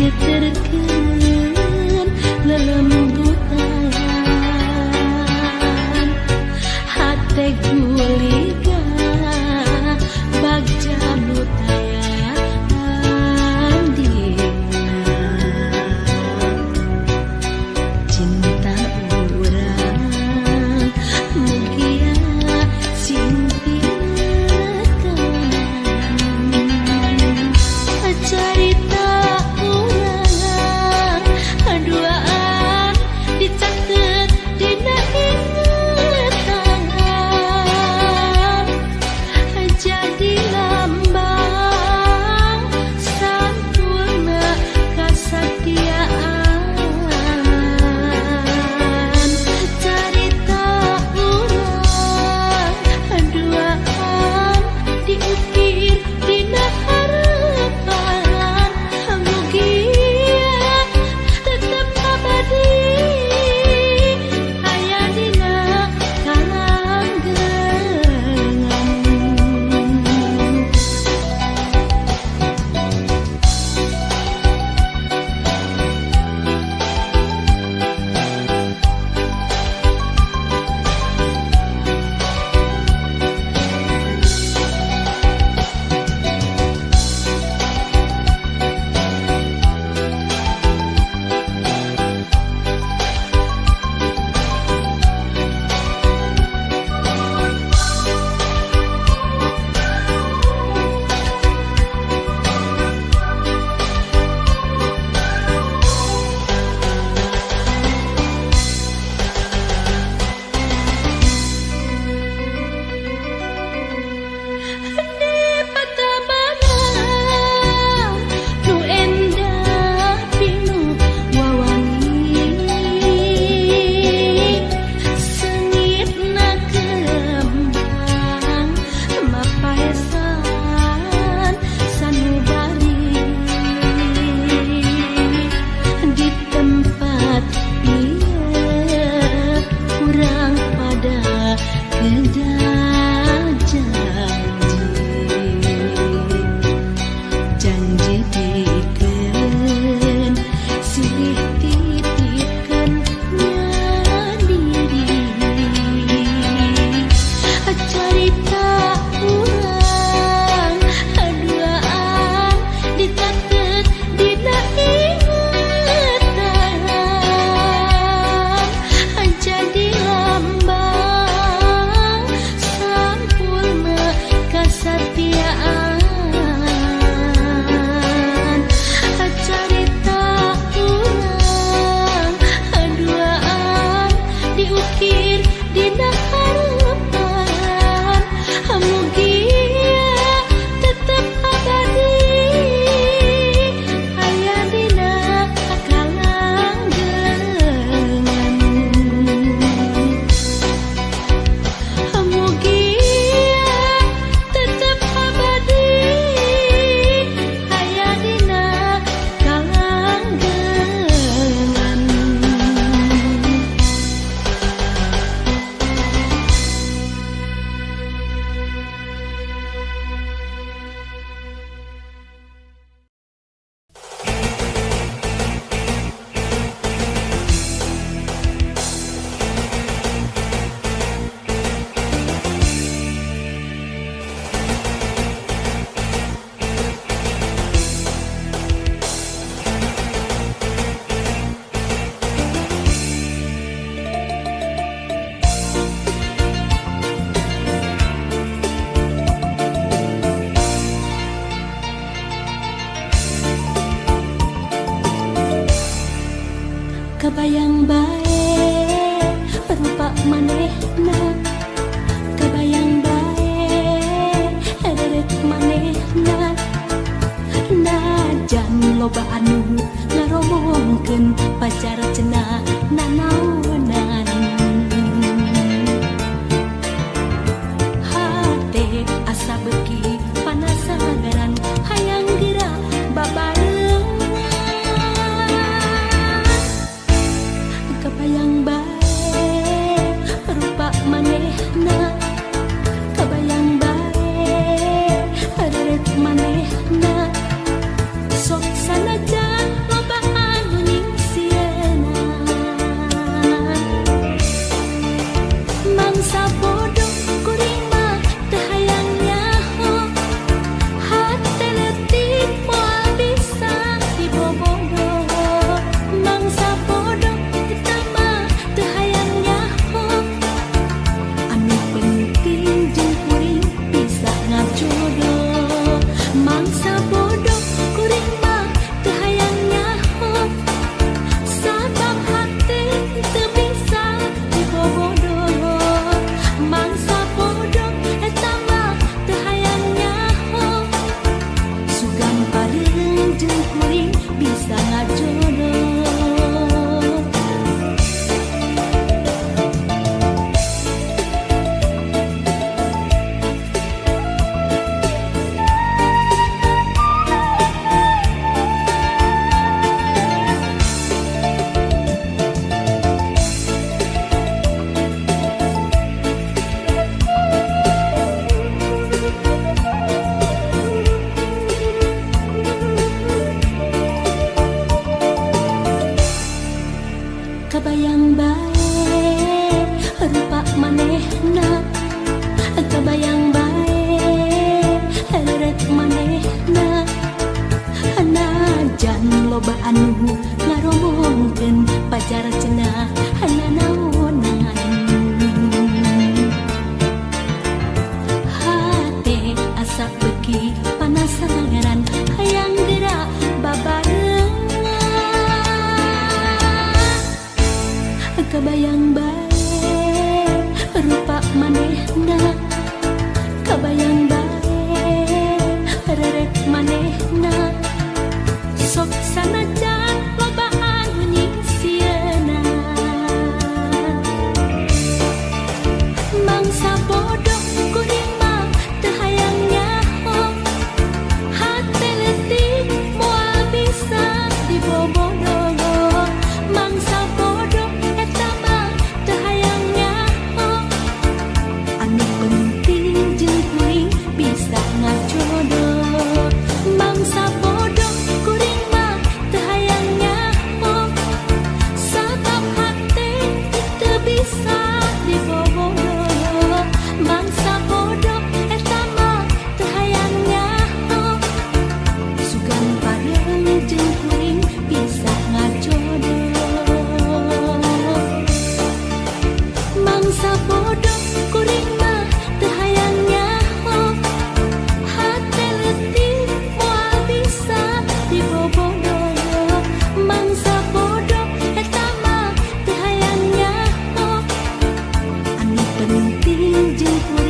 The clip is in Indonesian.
geterkeun lelembutan hate guliga bagja nu tayang dina cinta urang mugia sing pieukeun carita urang duaan dicakeut dina ingatan jadi lambang sampurna kasatiaan carita urang duaan diukir dina harapan mugia tetep abadi aya dina kalanggengan. Kebayang bae rupa manehna, kebayang bae reret manehna, najan loba anu ngaromongkeun pacar cenah nanaonan hate asa beuki panasagaran hayang geura babareung. Kebayang bae rupa manehna, kebayang bae reret manehna, sok sanajan loba anu ngaromongkeun pajar cenah hananaonan hate asa beki panasaran hayang geura babarengan kebayang bae rupa manehna kabayang bae rerek manehna sok sanajan loba anu nyisieuna mangsa bodoh kuring mah teu hayang nyaho hate leutik moal bisa dibobodoh mangsa bodoh eta mah teu hayang nyaho anu penting jeung kuring bisa ngajodoh mangsa bodoh kuring mah teu hayang nyaho sabab hate teu bisa dibobodoh mangsa bodoh eta mah teu hayang nyaho sugan pareng jeung kuring bisa ngajodoh mangsa bodoh kuring mah teu hayang nyaho hate leutik moal bisa dibobodoh mangsa bodoh eta mah teu hayang nyaho anu penting jeung kuring